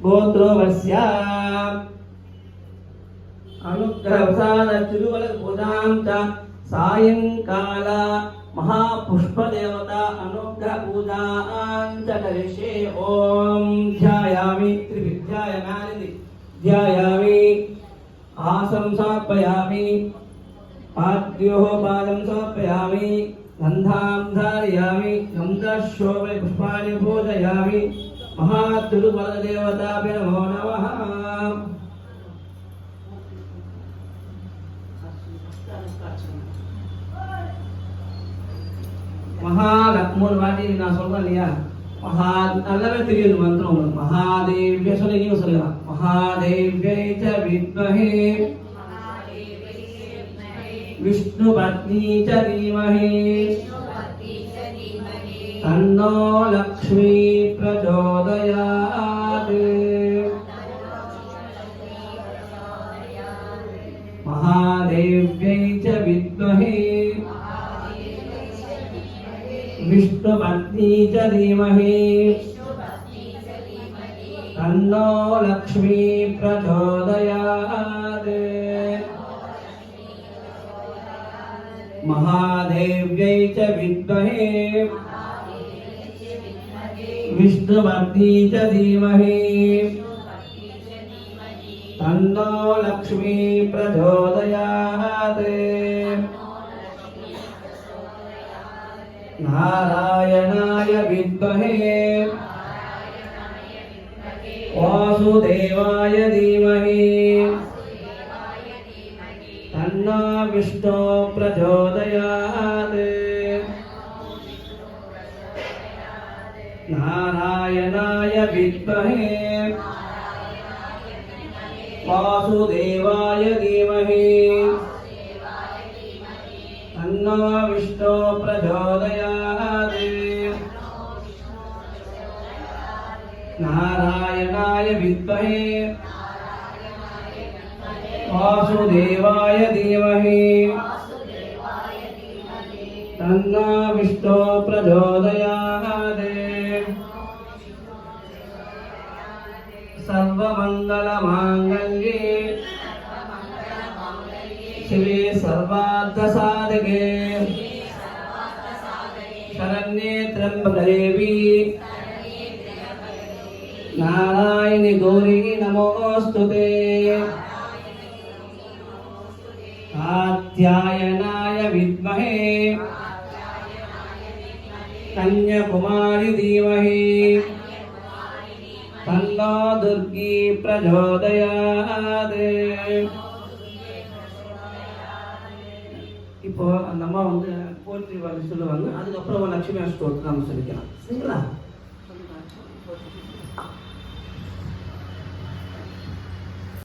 गोत्रोवस्य अनुग्रहवसान तिरुवलपूजां च सायंकाल महापुष्पदेवता अनुग्रह पूजां च करिष्ये। ओम ध्यायामि त्रिविद्यायमानि ध्यायामि आसनं समर्पयामि पाद्योः पादं समर्पयामि गन्धां धारयामि गन्धशोभे पुष्पाणि पूजयामि। महातिरुवलदेवताभ्यो नमो नमः। மூணு வாட்டி நான் சொல்றேன் இல்லையா, நல்லாவே தெரியும் மந்திரம் உங்களுக்கு. மகாதேவ்ய சொல்லி நீங்க சொல்லலாம். மகாதேவ்யை ச வித்மஹே விஷ்ணு பத்னி ச தீமஹி தன்னோ லக்ஷ்மீ பிரச்சோதயாத்। மகாதேவ்யை ச வித்மஹே विष्णुपत्नी च धीमहि तन्नो लक्ष्मी प्रचोदयात्। महादेव्यै च विद्महे विष्णुपत्नी च धीमहि तन्नो लक्ष्मी प्रचोदयात्। नारायणाय विद्महे वासुदेवाय धीमहि तन्नो विष्णु प्रचोदयात्। नारायणाय विद्महे वासुदेवाय धीमहि तन्नो विष्णु प्रचोदयात्। नारायणाय विद्महे वासुदेवाय धीमहि तन्नो विष्णु प्रचोदयात्। सर्वमंगलमांगल्ये शिवे सर्वार्थसाधके शरण्ये त्र्यंबके देवी नारायणि गौरी नमोस्तुते। कात्यायनाय विद्महे कन्याकुमारी धीमहि तन्नो दुर्गी प्रचोदयात्। இப்போ அந்த அம்மா வந்து போற்றி வந்து சொல்லுவாங்க, அதுக்கப்புறம் லட்சுமி அஷ்டோத்திரம் நம்ம சொல்லிக்கலாம். சரிங்களா?